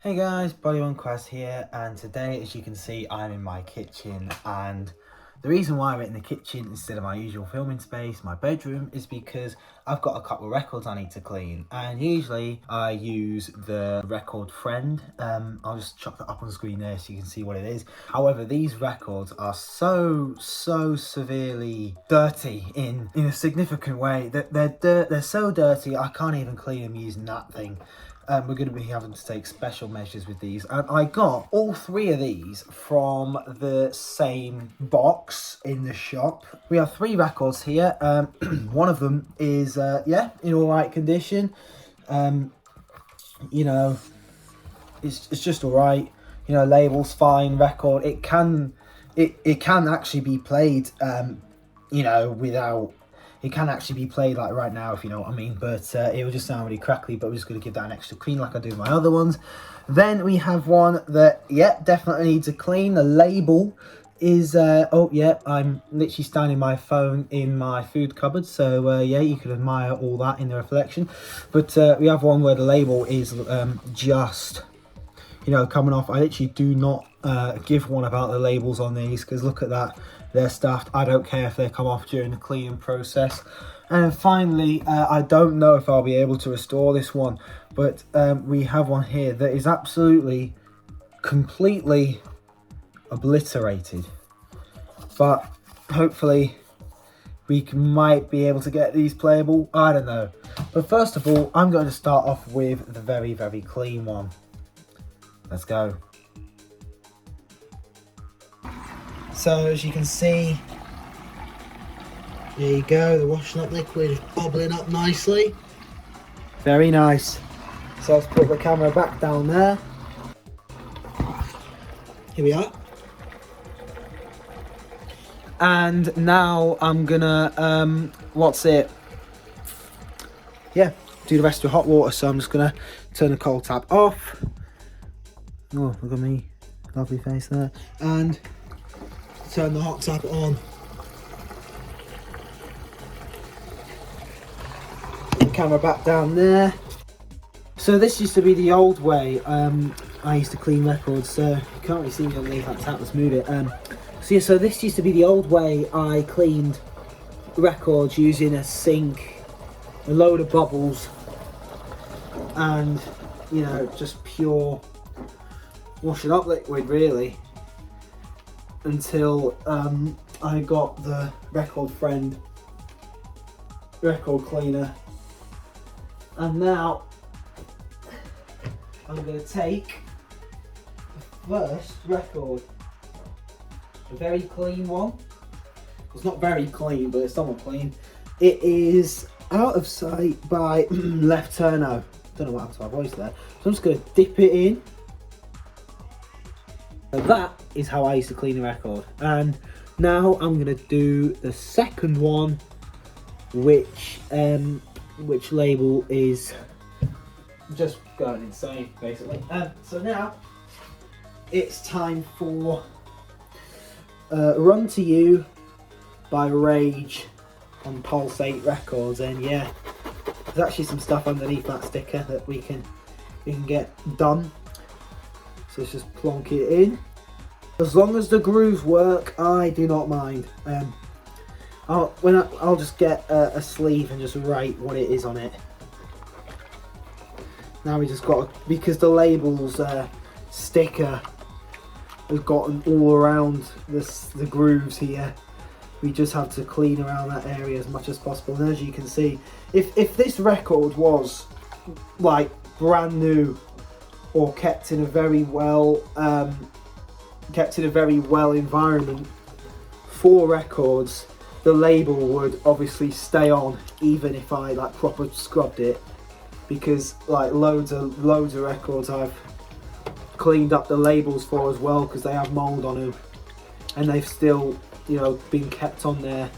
Hey guys, Body1Quest here, and today, as you can see, I'm in my kitchen. And the reason why I'm in the kitchen instead of my usual filming space, my bedroom, is because I've got a couple of records I need to clean. And usually I use the record friend. I'll just chuck that up on the screen there so you can see what it is. However, these records are so severely dirty in a significant way that they're so dirty I can't even clean them using that thing. We're going to be having to take special measures with these. And I got all three of these from the same box in the shop. We have three records here. One of them is, in all right condition. You know, it's just all right. You know, label's fine, record. It can actually be played, without... It can actually be played like right now, if you know what I mean, but it will just sound really crackly, but we're just going to give that an extra clean like I do with my other ones. Then we have one that, definitely needs a clean. The label is, I'm literally standing my phone in my food cupboard, so you can admire all that in the reflection. But we have one where the label is just, coming off. I literally do not give one about the labels on these, because look at that. They're stuffed. I don't care if they come off during the cleaning process. And then finally, I don't know if I'll be able to restore this one, but we have one here that is absolutely, completely obliterated. But hopefully we might be able to get these playable. I don't know. But first of all, I'm going to start off with the very clean one. Let's go. So as you can see, there you go, the washing up liquid is bubbling up nicely. Very nice. So let's put the camera back down there. Here we are. And now I'm gonna, do the rest with hot water. So I'm just gonna turn the cold tap off. Oh, look at me, lovely face there. And turn the hot tap on. Put the camera back down there. So this used to be the old way I used to clean records. So you can't really see me underneath that tap. Let's move it. So this used to be the old way I cleaned records, using a sink, a load of bubbles, and just pure washing up liquid, really. Until I got the record friend record cleaner, and now I'm going to take the first record, a very clean one. It's not very clean, but it's somewhat clean. It is Out of Sight by Lefturno. Don't know what happened to my voice there, so I'm just going to dip it in. So that is how I used to clean a record. And now I'm going to do the second one, which label is just going insane, basically. So now it's time for Run to You by Rage on Pulsate Records. And there's actually some stuff underneath that sticker that we can get done. So let's just plonk it in. As long as the grooves work, I do not mind. I'll just get a sleeve and just write what it is on it. Now we just got, because the label's sticker has gotten all around the grooves here, we just have to clean around that area as much as possible. And as you can see, if this record was like brand new, or kept in a very well environment for records, the label would obviously stay on even if I proper scrubbed it, because loads of records I've cleaned up the labels for as well, because they have mold on them and they've still been kept on there.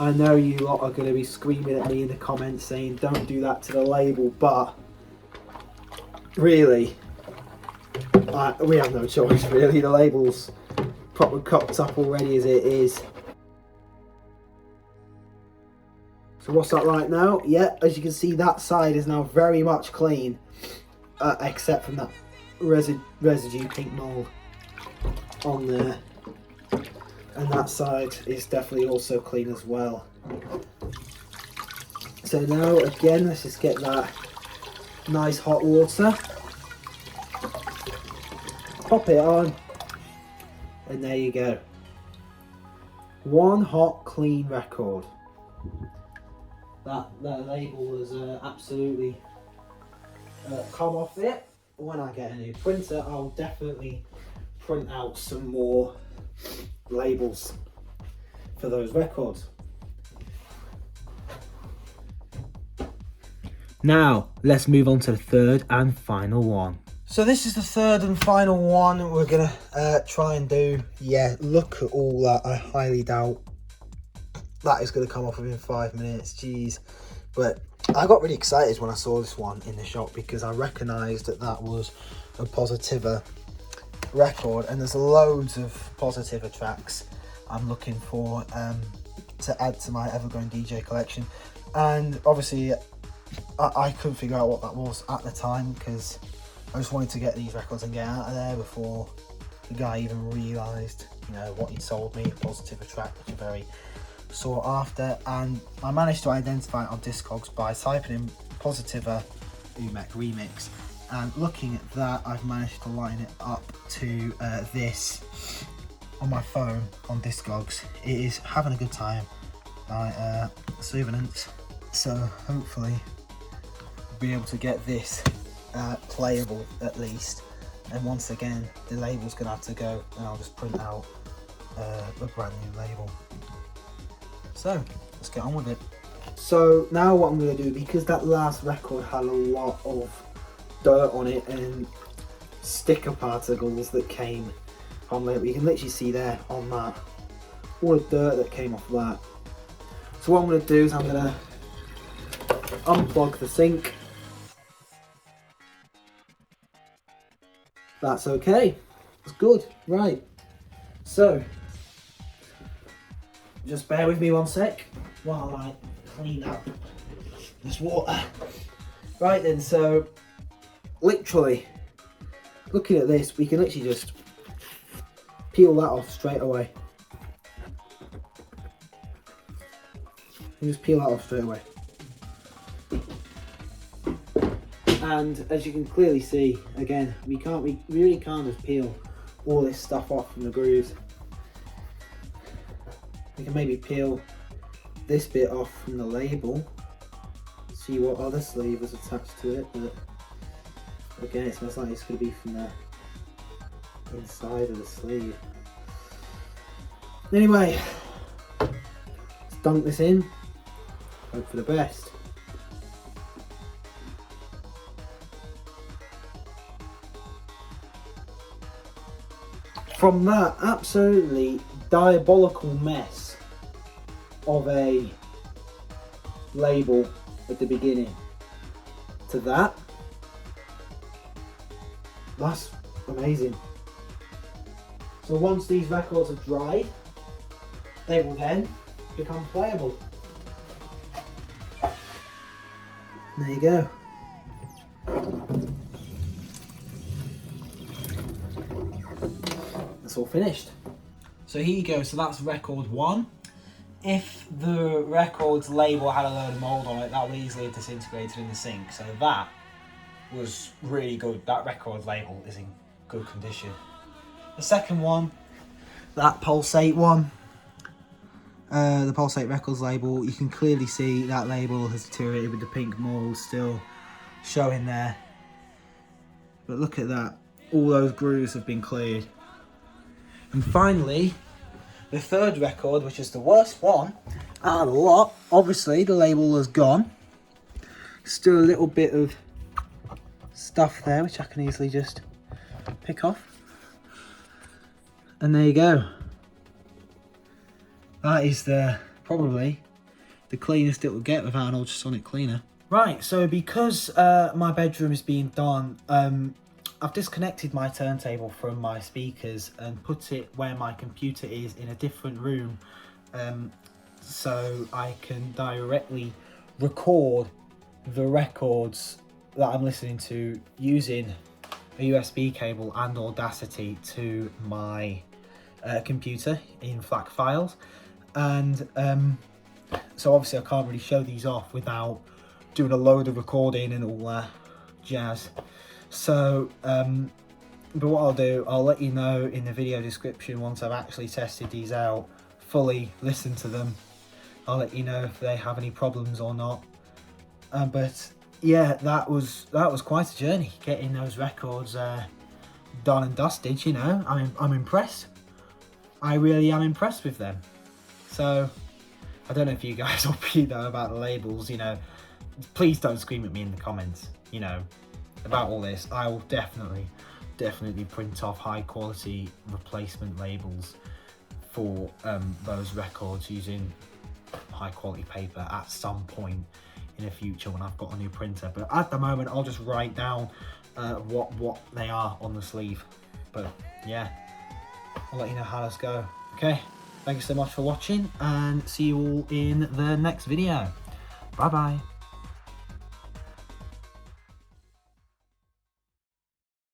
I know you lot are going to be screaming at me in the comments saying don't do that to the label, but really, we have no choice, really. The label's proper cocked up already as it is. So what's that like now? Yeah, as you can see, that side is now very much clean, except from that residue pink mold on there, and that side is definitely also clean as well. So now again, let's just get that nice hot water, pop it on, and there you go. One hot clean record. That label has absolutely come off it. When I get a new printer, I'll definitely print out some more labels for those records. Now, let's move on to the third and final one. So this is the third and final one we're gonna try and do. Yeah, look at all that. I highly doubt that is gonna come off within 5 minutes, jeez. But I got really excited when I saw this one in the shop because I recognised that that was a Positiva record, and there's loads of Positiva tracks I'm looking for to add to my ever-growing DJ collection. And obviously I couldn't figure out what that was at the time because I just wanted to get these records and get out of there before the guy even realised, you know, what he'd sold me, a Positiva track, which are very sought after. And I managed to identify it on Discogs by typing in Positiva Umek remix, and looking at that, I've managed to line it up to this on my phone on Discogs. It is Havin A Good Time by Souvernance. So hopefully be able to get this playable at least, and once again the label's gonna have to go, and I'll just print out a brand new label. So let's get on with it. So now what I'm going to do, because that last record had a lot of dirt on it and sticker particles that came on it, you can literally see there on that all the dirt that came off that. So what I'm going to do is I'm going to unplug the sink. That's okay, it's good. Right, so just bear with me one sec while I clean up this water. Right then, so literally looking at this, we can literally just peel that off straight away. You just peel that off straight away. And as you can clearly see, again, we really can't just peel all this stuff off from the grooves. We can maybe peel this bit off from the label, see what other sleeve is attached to it, but again, it's most likely it's going to be from the inside of the sleeve. Anyway, let's dunk this in, hope for the best. From that absolutely diabolical mess of a label at the beginning to that, that's amazing. So once these records have dried, they will then become playable. There you go. That's all finished. So here you go, so that's record one. If the record's label had a load of mould on it, that would easily have disintegrated in the sink. So that was really good. That record label is in good condition. The second one, that Pulsate one, the Pulsate Records label, you can clearly see that label has deteriorated with the pink mould still showing there. But look at that, all those grooves have been cleared. And finally, the third record, which is the worst one out of the lot, obviously the label has gone. Still a little bit of stuff there, which I can easily just pick off. And there you go. That is probably the cleanest it will get without an ultrasonic cleaner. Right, so because my bedroom is being done, I've disconnected my turntable from my speakers and put it where my computer is in a different room, so I can directly record the records that I'm listening to using a USB cable and Audacity to my computer in FLAC files, and so obviously I can't really show these off without doing a load of recording and all that jazz. So but what I'll do, I'll let you know in the video description once I've actually tested these out fully, listened to them. I'll let you know if they have any problems or not. But yeah, that was quite a journey getting those records done and dusted. You know, I'm impressed. I really am impressed with them. So I don't know if you guys will be though about the labels. You know, please don't scream at me in the comments. You know, about all this. I will definitely print off high quality replacement labels for those records using high quality paper at some point in the future when I've got a new printer. But at the moment I'll just write down what they are on the sleeve. But yeah, I'll let you know how those go. Okay, thank you so much for watching, and see you all in the next video. Bye bye.